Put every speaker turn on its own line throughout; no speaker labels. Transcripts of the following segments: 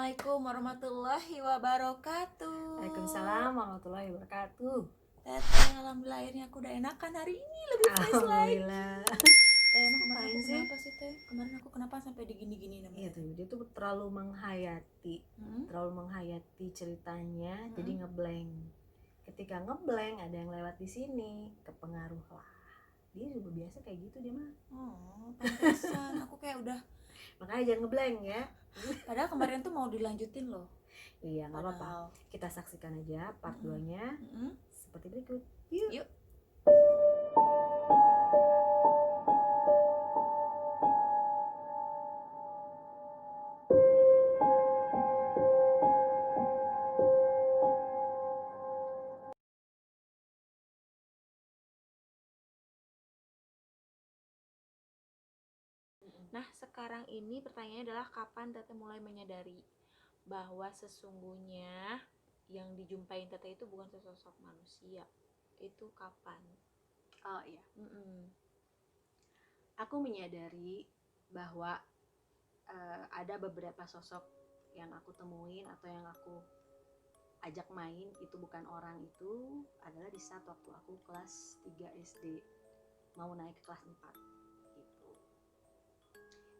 Assalamualaikum warahmatullahi wabarakatuh.
Waalaikumsalam warahmatullahi wabarakatuh.
Teteh, alhamdulillah akhirnya aku udah enakan hari ini, lebih fresh lagi.
Alhamdulillah.
Teh, emang kemarin
Ngapain
aku
sih?
kenapa sih Teh? Kemarin aku kenapa sampai digini-gini namanya?
Iya tuh, dia tuh terlalu menghayati, ceritanya, jadi ngeblank. Ketika ngeblank ada yang lewat di sini, kepengaruh lah. Dia juga biasa kayak gitu dia mah.
Oh, pantesan aku kayak udah.
Makanya jangan ngeblank ya.
Padahal kemarin tuh mau dilanjutin loh.
Iya, nggak apa-apa.
Padahal.
Kita saksikan aja part 2-nya seperti berikut.
Yuk. Nah, sekarang ini pertanyaannya adalah kapan Teteh mulai menyadari bahwa sesungguhnya yang dijumpain Teteh itu bukan sesosok manusia. Itu kapan?
Oh iya. Aku menyadari bahwa ada beberapa sosok yang aku temuin atau yang aku ajak main itu bukan orang, itu adalah di saat waktu aku kelas 3 SD mau naik ke kelas 4 gitu.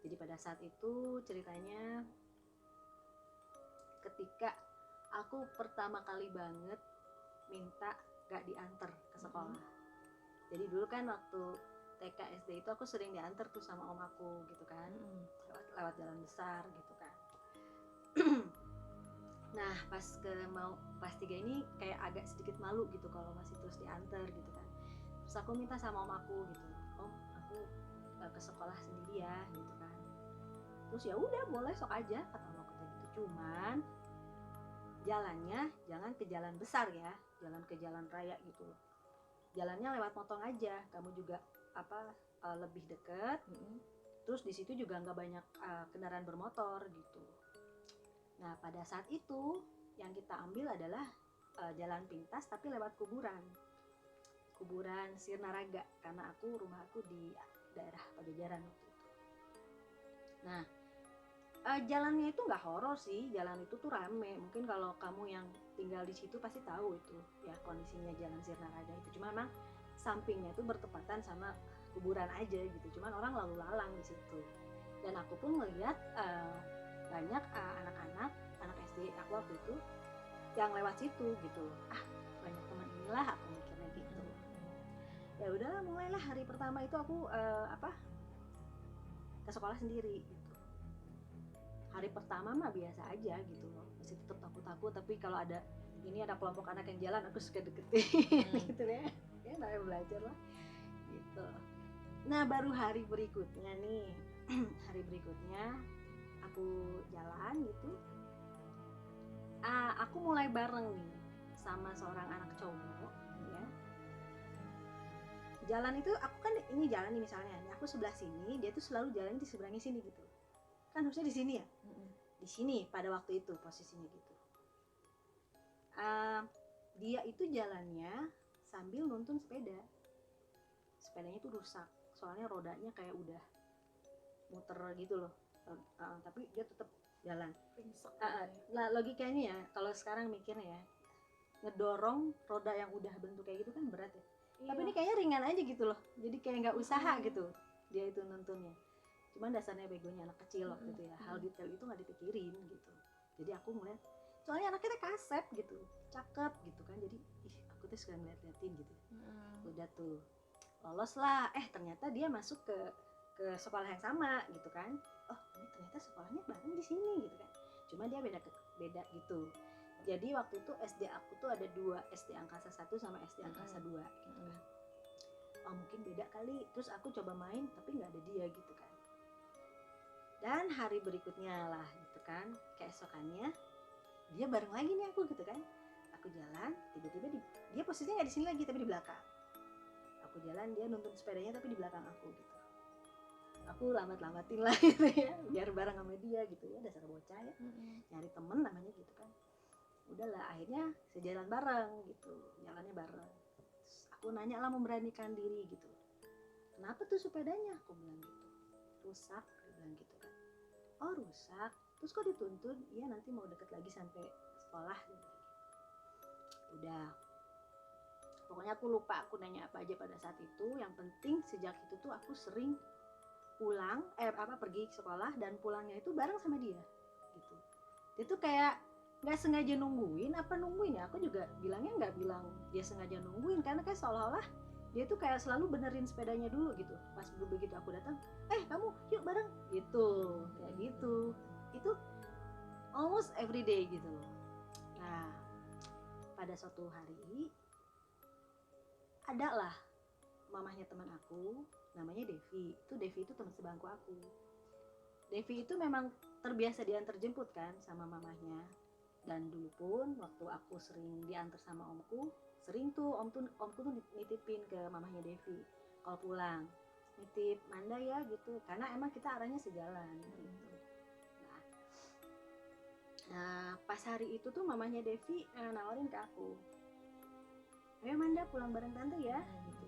Jadi pada saat itu ceritanya ketika aku pertama kali banget minta gak diantar ke sekolah. Jadi dulu kan waktu TK SD itu aku sering diantar tuh sama om aku gitu kan, lewat jalan besar gitu kan. Nah pas kelas 3 ini kayak agak sedikit malu gitu kalau masih terus diantar gitu kan. Terus aku minta sama om aku gitu, om aku ke sekolah sendiri ya gitu kan. Terus ya udah boleh sok aja kata om aku gitu. Cuman jalannya jangan ke jalan besar ya, jalan ke jalan raya gitu loh. Jalannya lewat motong aja, kamu juga lebih deket. Terus di situ juga nggak banyak kendaraan bermotor gitu. Nah pada saat itu yang kita ambil adalah jalan pintas tapi lewat kuburan Sirnaraga, karena rumah aku di daerah Pajajaran waktu itu. Nah jalannya itu nggak horor sih, jalan itu tuh rame. Mungkin kalau kamu yang tinggal di situ pasti tahu itu ya kondisinya jalan Sirnaraga itu. Cuma memang sampingnya tuh bertepatan sama kuburan aja gitu. Cuman orang lalu lalang di situ. Dan aku pun melihat banyak anak-anak SD aku waktu itu yang lewat situ gitu. Banyak teman inilah aku mikirnya gitu. Ya udahlah, mulailah hari pertama itu aku ke sekolah sendiri gitu. Hari pertama mah biasa aja gitu loh, masih tetap takut-takut, tapi kalau ada kelompok anak yang jalan aku suka deketin gitu ya namanya belajar lah gitu. Nah baru hari berikutnya nih aku jalan gitu, aku mulai bareng nih sama seorang anak cowok ya. Jalan itu aku kan ini jalan nih misalnya, aku sebelah sini, dia tuh selalu jalan di seberangnya sini gitu. Kan harusnya di sini ya, di sini pada waktu itu posisinya gitu. Dia itu jalannya sambil nuntun sepedanya tuh rusak, soalnya rodanya kayak udah muter gitu loh. Tapi dia tetap jalan. Nah logikanya ya kalau sekarang mikirnya ya, ngedorong roda yang udah bentuk kayak gitu kan berat ya. Tapi ini kayaknya ringan aja gitu loh, jadi kayak nggak usaha gitu dia itu nuntunnya. Cuman dasarnya begonya anak kecil waktu itu ya, hal detail itu nggak dipikirin gitu. Jadi aku ngeliat, soalnya anaknya kasep gitu, cakep gitu kan, jadi aku tuh suka ngeliat-liatin gitu. Udah tuh lolos lah, ternyata dia masuk ke sekolah yang sama gitu kan. Oh ini ternyata sekolahnya bareng di sini gitu kan. Cuma dia beda gitu. Jadi waktu itu SD aku tuh ada 2, SD Angkasa 1 sama SD Angkasa 2 gitu kan. Oh mungkin beda kali, terus aku coba main tapi nggak ada dia gitu kan. Dan hari berikutnya lah gitu kan, keesokannya dia bareng lagi nih aku gitu kan. Aku jalan, tiba-tiba dia posisinya nggak di sini lagi tapi di belakang. Aku jalan, dia nuntun sepedanya tapi di belakang aku gitu. Aku lambat-lambatin lah gitu ya, biar bareng sama dia gitu ya, dasar bocah ya, nyari temen namanya gitu kan. Udahlah akhirnya sejalan bareng gitu, jalannya bareng. Terus aku nanya lah, memberanikan diri gitu, kenapa tuh sepedanya, aku bilang gitu. Rusak, aku bilang gitu kan. Oh rusak, terus kok dituntun? Iya nanti mau deket lagi sampai sekolah gitu. Udah, pokoknya aku lupa aku nanya apa aja pada saat itu. Yang penting sejak itu tuh aku sering pulang pergi sekolah dan pulangnya itu bareng sama dia gitu. Dia tuh kayak nggak sengaja nungguin apa nungguin ya, aku juga bilangnya nggak bilang dia sengaja nungguin, karena kayak seolah-olah dia tuh kayak selalu benerin sepedanya dulu gitu. Pas begitu aku datang, kamu yuk bareng gitu, kayak gitu. Itu almost every day gitu loh. Nah, pada suatu hari ada lah mamahnya teman aku, namanya Devi. Devi itu teman sebangku aku. Devi itu memang terbiasa diantar jemput kan sama mamahnya. Dan dulu pun waktu aku sering diantar sama omku, sering tuh omku tuh nitipin ke mamahnya Devi kalau pulang, nitip Manda ya gitu, karena emang kita arahnya sejalan gitu. Nah pas hari itu tuh mamahnya Devi nawarin ke aku, ayo Manda pulang bareng tante ya gitu.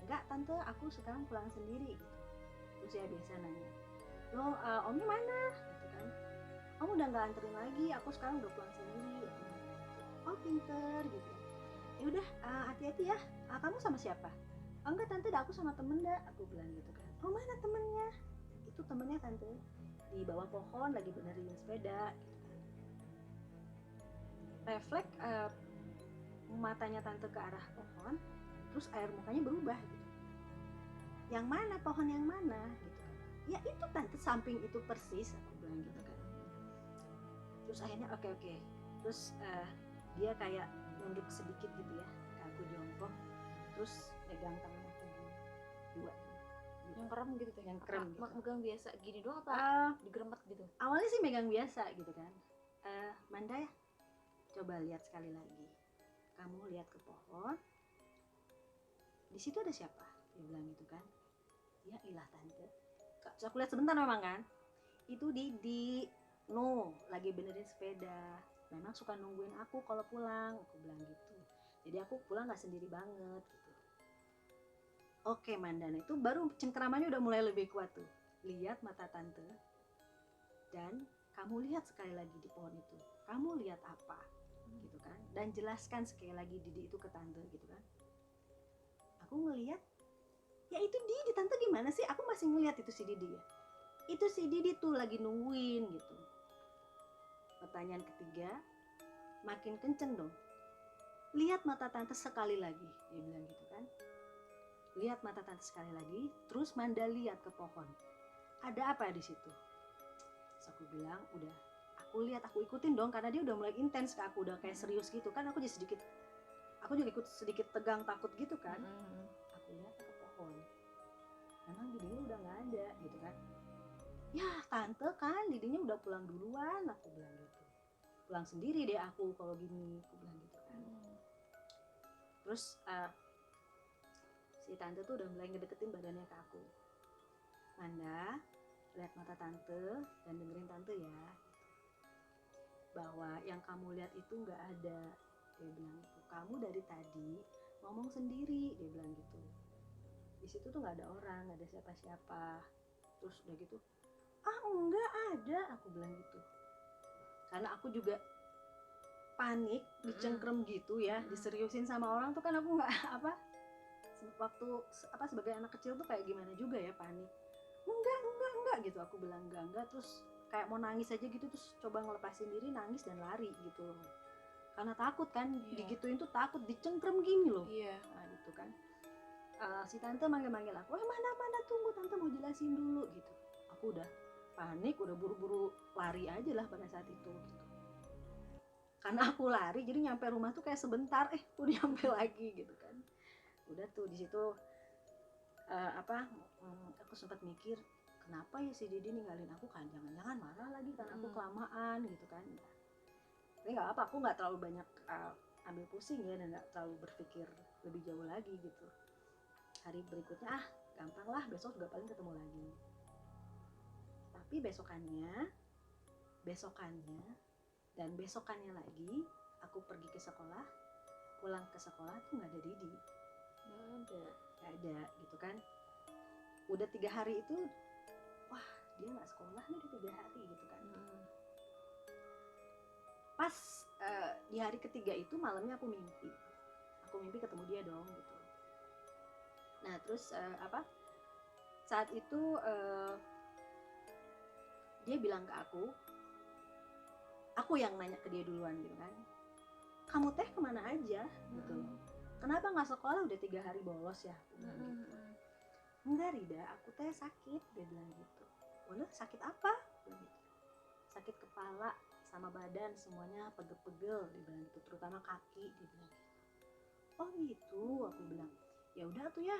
Enggak tante, aku sekarang pulang sendiri gitu. Terus ya biasa nanya, lo omnya mana gitu kan, kamu udah nggak anterin lagi, aku sekarang udah pulang sendiri. Oh pinter gitu. Ya udah hati-hati ya. Kamu sama siapa? Oh, enggak tante, aku sama temen dah, aku bilang gitu kan. Oh mana temennya? Itu temennya tante di bawah pohon lagi benerin sepeda gitu kan. Refleks matanya tante ke arah pohon, terus air mukanya berubah gitu. Yang mana pohon yang mana gitu kan. Ya itu tante, samping itu persis, aku bilang gitu kan. Terus akhirnya oke. Terus dia kayak nunduk sedikit gitu ya, aku jongkok, terus pegang tangan aku dua gitu.
Yang krem gitu tuh,
yang krem gitu.
Megang biasa gini doang apa digeremet gitu?
Awalnya sih megang biasa gitu kan. Manda ya, coba lihat sekali lagi, kamu lihat ke pohon, di situ ada siapa? Dia bilang gitu kan. Ya ilah tante, terus aku lihat sebentar memang kan, itu Didi lagi benerin sepeda, memang suka nungguin aku kalau pulang, aku bilang gitu. Jadi aku pulang gak sendiri banget gitu. Oke Mandana, itu baru cengkeramannya udah mulai lebih kuat tuh. Lihat mata tante, dan kamu lihat sekali lagi di pohon itu, kamu lihat apa gitu kan, dan jelaskan sekali lagi Didi itu ke tante gitu kan. Aku ngelihat, ya itu Didi tante, gimana sih, aku masih ngelihat itu si Didi ya, itu si Didi tuh lagi nungguin gitu. Pertanyaan ketiga, makin kenceng dong. Lihat mata tante sekali lagi, dia bilang gitu kan. Lihat mata tante sekali lagi, terus Manda lihat ke pohon. Ada apa di situ? Terus aku bilang, udah. Aku lihat, aku ikutin dong, karena dia udah mulai intens ke aku, udah kayak serius gitu kan. Aku juga ikut sedikit tegang takut gitu kan. Aku lihat ke pohon. Memang Didinya udah nggak ada gitu kan. Ya tante kan Didinya udah pulang duluan, aku bilang gitu. Pulang sendiri deh aku kalau gini, aku bilang gitu kan. Terus si tante tuh udah mulai ngedeketin badannya ke aku. Manda, lihat mata tante dan dengerin tante ya, bahwa yang kamu lihat itu nggak ada, dia bilang gitu. Kamu dari tadi ngomong sendiri, dia bilang gitu. Di situ tuh nggak ada orang, nggak ada siapa-siapa. Terus udah gitu, enggak ada, aku bilang gitu. Karena aku juga panik, dicengkrem gitu ya, diseriusin sama orang tuh kan aku nggak waktu sebagai anak kecil tuh kayak gimana juga ya, panik. Enggak gitu, aku bilang enggak, terus kayak mau nangis aja gitu, terus coba ngelepasin diri, nangis dan lari gitu loh. Karena takut kan, digituin tuh takut, dicengkrem gini loh. Nah gitu kan. Si tante manggil aku, mana tunggu, tante mau jelasin dulu gitu. Aku udah panik, udah buru-buru lari aja lah pada saat itu gitu. Karena aku lari, jadi nyampe rumah tuh kayak sebentar, udah nyampe lagi gitu kan. Udah tuh di situ aku sempat mikir, kenapa ya si Didi ninggalin aku kan, jangan-jangan marah lagi karena aku kelamaan gitu kan. Tapi nggak apa, aku nggak terlalu banyak ambil pusing ya, dan nggak terlalu berpikir lebih jauh lagi gitu. Hari berikutnya gampang lah, besok juga paling ketemu lagi. Tapi besokannya dan besokannya lagi, aku pergi ke sekolah, pulang ke sekolah tuh nggak ada Didi, nggak ada gitu kan. Udah 3 hari itu, wah dia nggak sekolah nih udah 3 hari gitu kan.
Mm-mm.
Pas di hari ketiga itu malamnya aku mimpi ketemu dia dong gitu. Nah terus saat itu dia bilang ke aku yang nanya ke dia duluan gitu kan, kamu teh kemana aja gitu, kenapa nggak sekolah, udah 3 hari bolos ya, aku bilang gitu. Enggak Rida, aku teh sakit, dia bilang gitu. Waduh, sakit apa? Dia bilang gitu. Sakit kepala sama badan semuanya pegel-pegel, dia bilang gitu, terutama kaki, dia bilang gitu. Oh gitu, aku bilang. Ya udah tuh ya,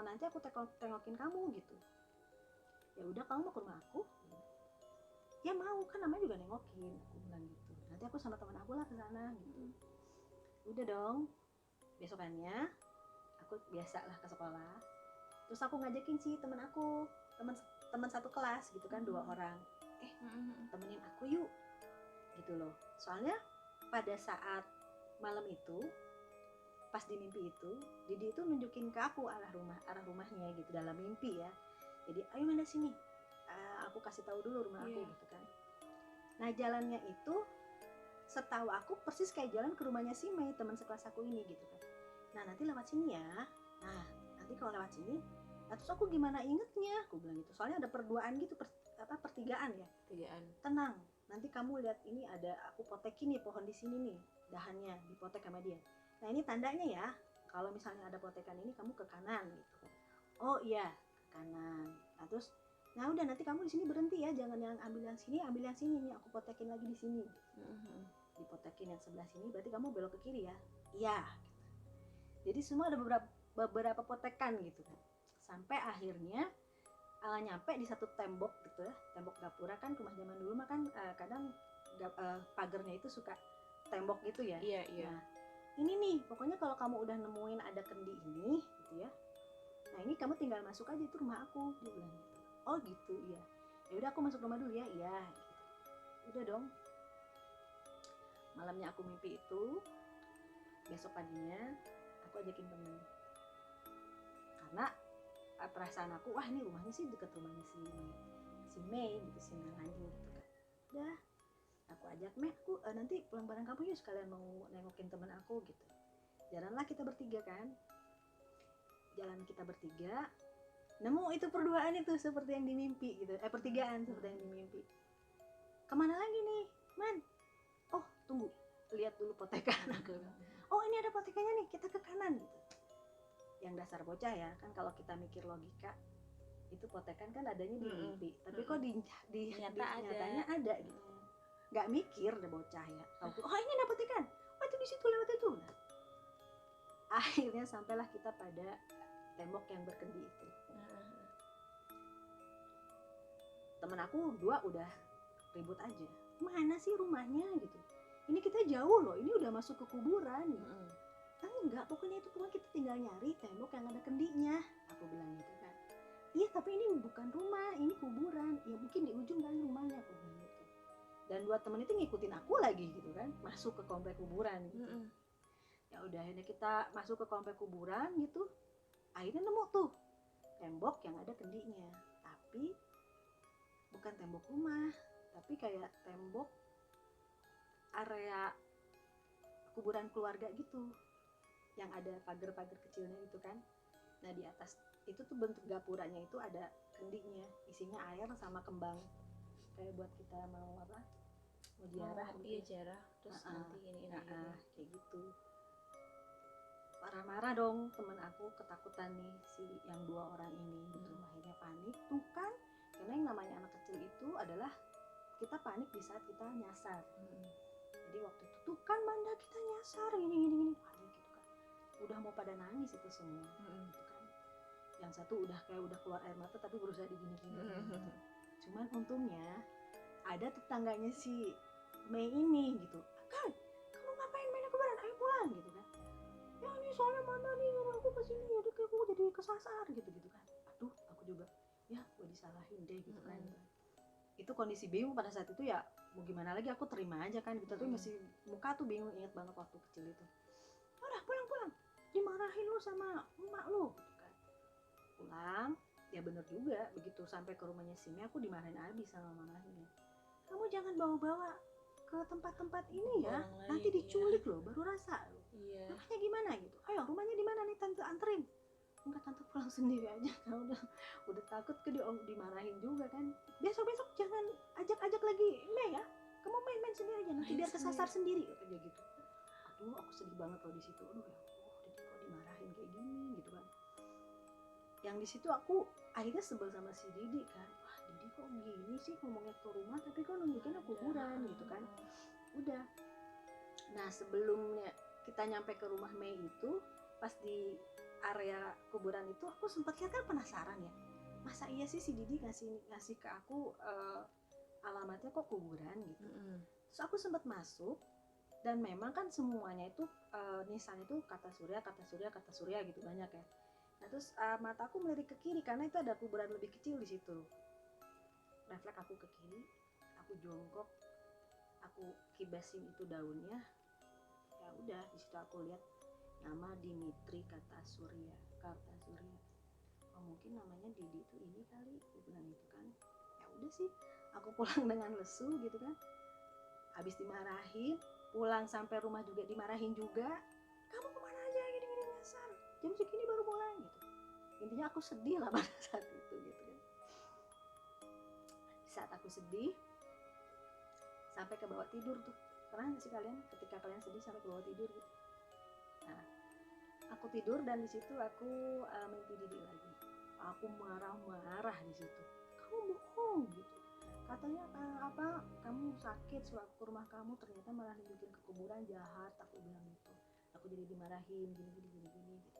nanti aku tengokin kamu gitu. Ya udah, kamu mau ke rumah aku? Ya mau, kan namanya juga nengokin, aku bilang gitu. Nanti aku sama teman aku lah ke sana gitu. Udah dong. Besokannya aku biasalah ke sekolah. Terus aku ngajakin sih teman aku, teman satu kelas gitu kan, 2 orang. Temenin aku yuk. Gitu loh. Soalnya pada saat malam itu, pas di mimpi itu, Didi itu nunjukin ke aku arah rumahnya gitu dalam mimpi ya. Jadi ayo mana sini, aku kasih tahu dulu rumah aku gitu kan. Nah jalannya itu setahu aku persis kayak jalan ke rumahnya si Mei, teman sekelas aku ini gitu kan. Nah nanti lewat sini ya. Nah nanti kalau lewat sini, terus aku gimana ingetnya, aku bilang gitu. Soalnya ada perduaan gitu, pertigaan ya.
Pertigaan.
Tenang, nanti kamu lihat ini ada aku potekin nih pohon di sini nih, dahannya dipotek sama dia. Nah ini tandanya ya, kalau misalnya ada potekan ini kamu ke kanan gitu. Oh iya, ke kanan. Nah terus, nah udah nanti kamu di sini berhenti ya, jangan yang ambil yang sini nih, aku potekin lagi di sini. Dipotekin yang sebelah sini, berarti kamu belok ke kiri ya. Iya. Jadi semua ada beberapa potekan gitu kan. Sampai akhirnya nyampe di satu tembok gitu ya, tembok gapura kan, rumah zaman dulu mah kan kadang pagarnya itu suka tembok gitu ya.
Iya.
Nah, ini nih, pokoknya kalau kamu udah nemuin ada kendi ini gitu ya. Nah, ini kamu tinggal masuk aja, itu rumah aku, dia bilang gitu. Oh gitu, iya. Ya udah aku masuk rumah dulu ya. Iya gitu. Udah dong. Malamnya aku mimpi itu, besok paginya aku ajakin temen. Karena perasaan aku, wah ini rumahnya sih deket rumahnya si Mei gitu, si Melanie gitu kan. Udah, aku ajak Mei, aku nanti pulang bareng kamu yuk, sekalian mau nengokin temen aku gitu. Jalanlah kita bertiga kan. Jalan kita bertiga, nemu itu perduaan itu seperti yang dimimpi gitu. Pertigaan seperti yang dimimpi. Kemana lagi nih, Man? Oh tunggu, lihat dulu potekan. Aku bilang, oh ini ada potekannya nih, kita ke kanan gitu. Yang dasar bocah ya, kan kalau kita mikir logika, itu potekan kan adanya di mimpi, tapi kok di nyatanya ada gitu. Nggak mikir deh bocah ya. Oh ini ada potekan, oh itu di situ, lewat itu. Nah, akhirnya sampailah kita pada tembok yang berkendi itu. Temen aku 2 udah ribut aja, mana sih rumahnya gitu, ini kita jauh loh, ini udah masuk ke kuburan gitu. Enggak, pokoknya kita tinggal nyari tembok yang ada kendinya, aku bilang gitu kan. Iya tapi ini bukan rumah, ini kuburan. Ya mungkin di ujung kali rumahnya, aku bilang gitu. Dan 2 temen itu ngikutin aku lagi gitu kan, masuk ke komplek kuburan gitu. Ya udah, akhirnya kita masuk ke komplek kuburan gitu. Akhirnya nemu tuh tembok yang ada kendinya, tapi bukan tembok rumah, tapi kayak tembok area kuburan keluarga gitu, yang ada pagar-pagar kecilnya itu kan. Nah di atas itu tuh bentuk gapuranya itu ada kendinya, isinya air sama kembang, kayak buat kita mau ziarah gitu.
Iya ziarah, terus nanti ini
kayak gitu. Marah-marah dong temen aku, ketakutan nih si yang 2 orang ini gitu. Akhirnya panik tuh kan, karena yang namanya anak kecil itu adalah kita panik di saat kita nyasar. Jadi waktu itu tuh kan Banda kita nyasar gini panik gitu kan, udah mau pada nangis itu semua gitu kan. Yang satu udah keluar air mata tapi berusaha digini-gini gitu. Cuman untungnya ada tetangganya si Mei ini gitu, kan kamu ngapain main kuburan, ayo pulang gitu kan. Ya ini soalnya mana nih aku kesini, jadi aku jadi kesasar gitu kan. Aduh aku juga ya gue disalahin deh gitu kan. Itu kondisi bingung pada saat itu ya, mau gimana lagi, aku terima aja kan gitu. Tapi masih muka tuh bingung, inget banget waktu kecil itu. Udah pulang, dimarahin lu sama emak lu gitu kan. Pulang, Ya bener juga, begitu sampai ke rumahnya si Mei aku dimarahin abis sama mamanya. Kamu jangan bawa-bawa ke tempat-tempat ini ya,
Orang
nanti
lain,
diculik loh, baru rasa loh.
Iya.
Rumahnya gimana gitu? Ayo rumahnya di mana nih tante, anterin. Enggak, tante pulang sendiri aja. Kan udah takut ke dimarahin juga kan. Besok-besok jangan ajak-ajak lagi Mei ya. Kamu main-main sendiri aja, nanti
Main
biar kesasar
sendiri.
sendiri kayak gitu. Aduh, aku sedih banget loh di situ. Aduh ya Allah, Didi kok dimarahin kayak gini gitu kan. Yang di situ aku akhirnya sebel sama si Didi kan. Wah, Didi kok gini sih ngomongnya ke rumah tapi kok nunjukin aku kuburan gitu kan. Udah. Nah, sebelumnya kita nyampe ke rumah Mei itu, pas di area kuburan itu aku sempat kan penasaran ya. Masa iya sih si Didi ngasih ke aku alamatnya kok kuburan gitu. Terus aku sempat masuk dan memang kan semuanya itu nisannya itu kata surya gitu banyak ya. Nah, terus mataku melirik ke kiri karena itu ada kuburan lebih kecil di situ. Refleks aku ke kiri, aku jongkok, aku kibasin itu daunnya. Ya udah, di situ aku lihat nama Dimitri Kartasurya. Oh, mungkin namanya Didi itu ini kali, aku bilang gitu kan. Ya udah sih, aku pulang dengan lesu gitu kan. Habis dimarahin, pulang sampai rumah juga dimarahin juga. Kamu kemana aja gini-gini dasar, jam segini baru pulang gitu. Intinya aku sedih lah pada saat itu gitu kan. Di saat aku sedih sampai ke bawah tidur tuh, pernah nggak sih kalian ketika kalian sedih sampai ke bawah tidur gitu? Nah, aku tidur dan di situ aku mimpi Didi lagi. Aku marah-marah di situ. Kamu bohong gitu. Katanya kamu sakit, suruh aku ke rumah kamu, ternyata malah nunjukin ke kuburan, jahat. Aku bilang gitu. Aku jadi dimarahin gini gitu.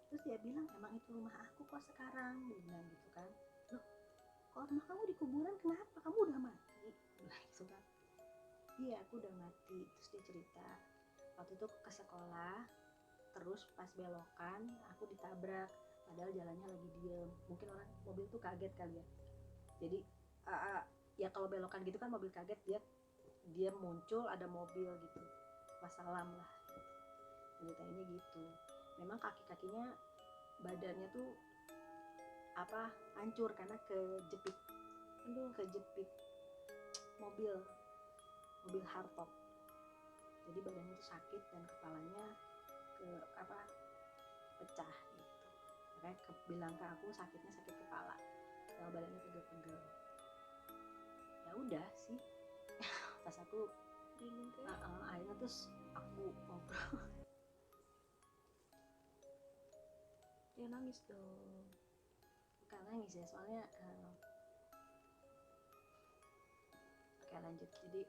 Terus dia bilang, emang itu rumah aku kok sekarang, dia bilang gitu kan. Loh, kalau rumah kamu di kuburan kenapa? Kamu udah mati, bilang gitu kan. Iya, aku udah mati. Terus dia cerita, waktu itu ke sekolah, terus pas belokan aku ditabrak, padahal jalannya lagi diem. Mungkin orang mobil tuh kaget kali ya. Jadi ya kalau belokan gitu kan mobil kaget, dia muncul ada mobil gitu, wassalam lah gitu. Ceritanya gitu. Memang kaki-kakinya, badannya tuh hancur karena kejepit mobil hardtop. Jadi badannya tuh sakit dan kepalanya pecah gitu. Makanya bilang ke aku sakitnya sakit kepala, sama badannya pegel-pegel. Ya udah sih, pas aku akhirnya terus aku ngobrol.
Ya nangis dong.
Bukan nangis ya, soalnya oke lanjut. Jadi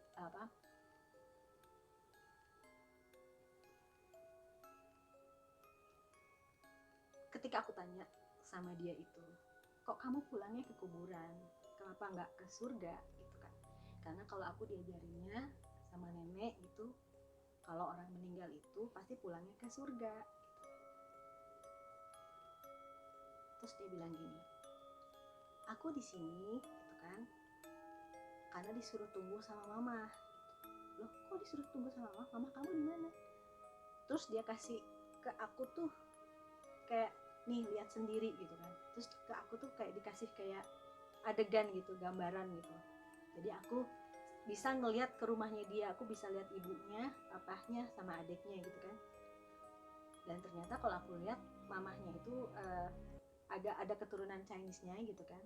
ketika aku tanya sama dia itu, kok kamu pulangnya ke kuburan, kenapa nggak ke surga gitu kan? Karena kalau aku diajarinnya sama nenek gitu, kalau orang meninggal itu pasti pulangnya ke surga gitu. Terus dia bilang gini, aku di sini gitu kan karena disuruh tunggu sama mama gitu. Loh, kok disuruh tunggu sama mama kamu di mana? Terus dia kasih ke aku tuh kayak, nih lihat sendiri gitu kan. Terus ke aku tuh kayak dikasih kayak adegan gitu, gambaran gitu. Jadi aku bisa ngelihat ke rumahnya dia, aku bisa lihat ibunya, papahnya, sama adiknya gitu kan. Dan ternyata kalau aku lihat mamahnya itu agak ada keturunan Chinese-nya gitu kan.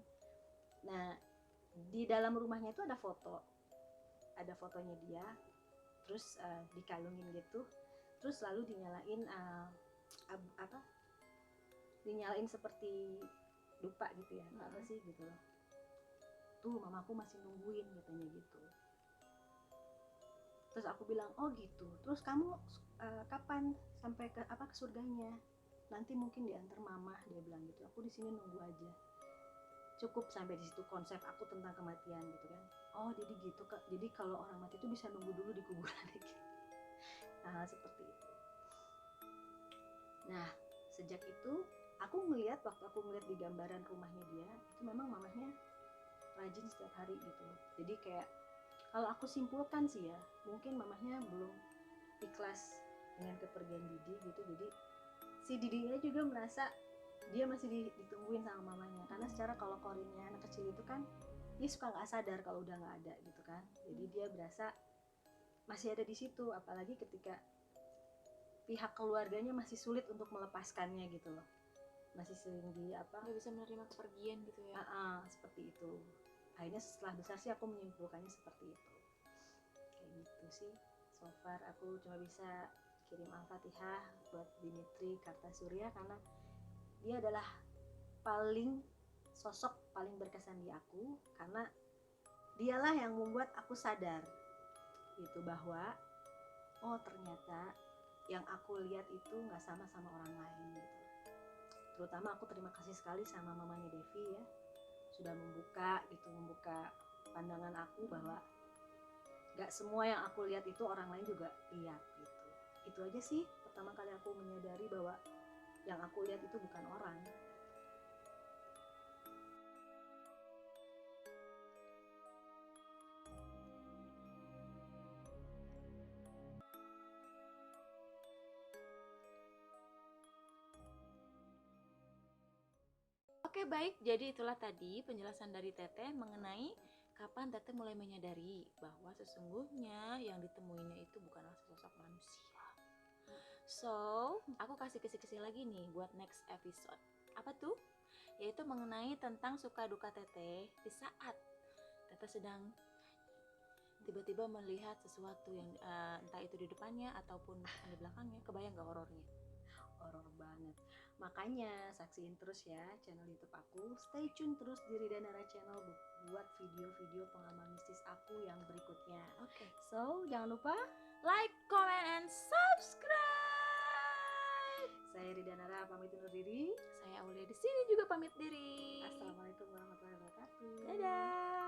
Nah, di dalam rumahnya itu ada fotonya dia, terus dikalungin gitu, terus lalu dinyalain seperti dupa gitu ya, apa sih gitu loh. Tuh mamaku masih nungguin katanya gitu. Terus aku bilang, oh gitu, terus kamu kapan sampai ke surganya? Nanti mungkin diantar mama, dia bilang gitu. Aku di sini nunggu aja. Cukup sampai di situ konsep aku tentang kematian gitu kan. Oh jadi gitu Kak, jadi kalau orang mati itu bisa nunggu dulu di kuburan gitu. Nah seperti itu. Nah sejak itu aku ngelihat, waktu aku ngelihat di gambaran rumahnya dia itu memang mamahnya rajin setiap hari gitu. Jadi kayak kalau aku simpulkan sih ya, mungkin mamahnya belum ikhlas dengan kepergian Didi gitu. Jadi si Didinya juga merasa dia masih ditungguin sama mamanya, karena secara kalau Corinnya anak kecil itu kan dia suka nggak sadar kalau udah nggak ada gitu kan, jadi dia berasa masih ada di situ, apalagi ketika pihak keluarganya masih sulit untuk melepaskannya gitu loh, masih sering di apa,
nggak bisa menerima kepergian gitu ya.
seperti itu. Akhirnya setelah besar sih aku menyimpulkannya seperti itu, kayak gitu sih. So far aku cuma bisa kirim Al-Fatihah buat Dimitri Kartasurya karena dia adalah paling sosok paling berkesan di aku, karena dialah yang membuat aku sadar gitu bahwa oh ternyata yang aku lihat itu nggak sama sama orang lain gitu. Terutama aku terima kasih sekali sama mamanya Devi ya, sudah membuka pandangan aku bahwa nggak semua yang aku lihat itu orang lain juga lihat gitu. Itu aja sih pertama kali aku menyadari bahwa yang aku lihat itu bukan orang.
Oke, baik. Jadi itulah tadi penjelasan dari Teteh mengenai kapan Teteh mulai menyadari bahwa sesungguhnya yang ditemuinya itu bukanlah sesosok manusia. So, aku kasih kisi-kisi lagi nih buat next episode. Apa tuh? Yaitu mengenai tentang suka duka Teteh di saat Teteh sedang tiba-tiba melihat sesuatu yang entah itu di depannya ataupun di belakangnya. Kebayang gak horornya?
Horor banget. Makanya saksiin terus ya channel YouTube aku. Stay tune terus di Ridanara Channel buat video-video pengalaman mistis aku yang berikutnya.
Oke.
So, jangan lupa
Like, comment, and subscribe.
saya Ridanara pamit undur diri.
Saya Aulia di sini juga pamit diri.
Assalamualaikum warahmatullahi wabarakatuh.
Dadah.